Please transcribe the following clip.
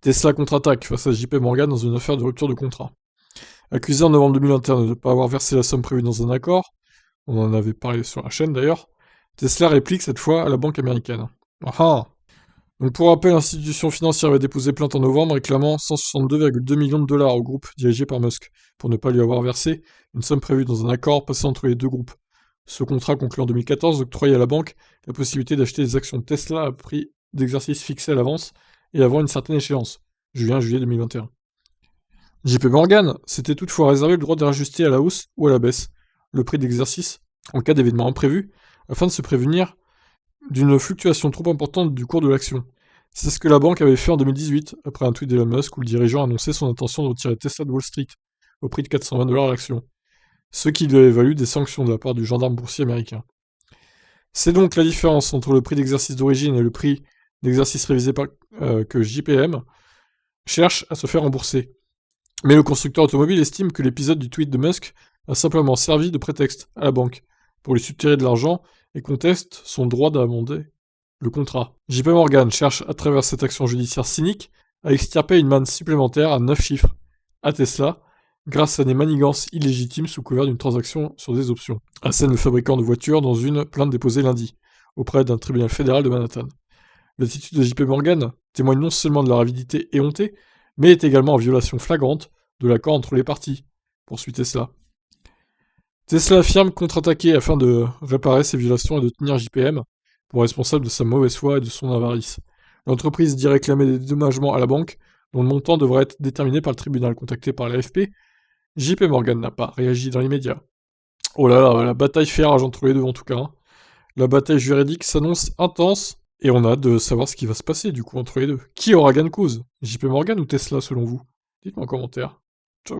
Tesla contre-attaque face à JP Morgan dans une affaire de rupture de contrat. Accusé en novembre 2021 de ne pas avoir versé la somme prévue dans un accord, on en avait parlé sur la chaîne d'ailleurs, Tesla réplique cette fois à la banque américaine. Ah ah. Donc pour rappel, l'institution financière avait déposé plainte en novembre réclamant 162,2 millions de dollars au groupe dirigé par Musk pour ne pas lui avoir versé une somme prévue dans un accord passé entre les deux groupes. Ce contrat conclu en 2014 octroyait à la banque la possibilité d'acheter des actions de Tesla à prix d'exercice fixé à l'avance et avant une certaine échéance, juillet 2021. JP Morgan s'était toutefois réservé le droit de réajuster à la hausse ou à la baisse le prix d'exercice en cas d'événement imprévu afin de se prévenir d'une fluctuation trop importante du cours de l'action. C'est ce que la banque avait fait en 2018, après un tweet d'Elon Musk où le dirigeant annonçait son intention de retirer Tesla de Wall Street, au prix de 420 $ l'action, ce qui lui avait valu des sanctions de la part du gendarme boursier américain. C'est donc la différence entre le prix d'exercice d'origine et le prix d'exercice révisé que JPM cherche à se faire rembourser. Mais le constructeur automobile estime que l'épisode du tweet de Musk a simplement servi de prétexte à la banque pour lui subtirer de l'argent et conteste son droit d'amender le contrat. JP Morgan cherche à travers cette action judiciaire cynique à extirper une manne supplémentaire à 9 chiffres à Tesla grâce à des manigances illégitimes sous couvert d'une transaction sur des options, assène le fabricant de voitures dans une plainte déposée lundi auprès d'un tribunal fédéral de Manhattan. L'attitude de JP Morgan témoigne non seulement de leur avidité éhontée, mais est également en violation flagrante de l'accord entre les parties, poursuit Tesla. Tesla affirme contre-attaquer afin de réparer ces violations et de tenir JPM pour responsable de sa mauvaise foi et de son avarice. L'entreprise dit réclamer des dédommagements à la banque, dont le montant devrait être déterminé par le tribunal contacté par l'AFP. JP Morgan n'a pas réagi dans l'immédiat. Oh là là, la bataille fait rage entre les deux en tout cas. La bataille juridique s'annonce intense, et on a hâte de savoir ce qui va se passer du coup entre les deux. Qui aura gain de cause? JP Morgan ou Tesla selon vous? Dites-moi en commentaire.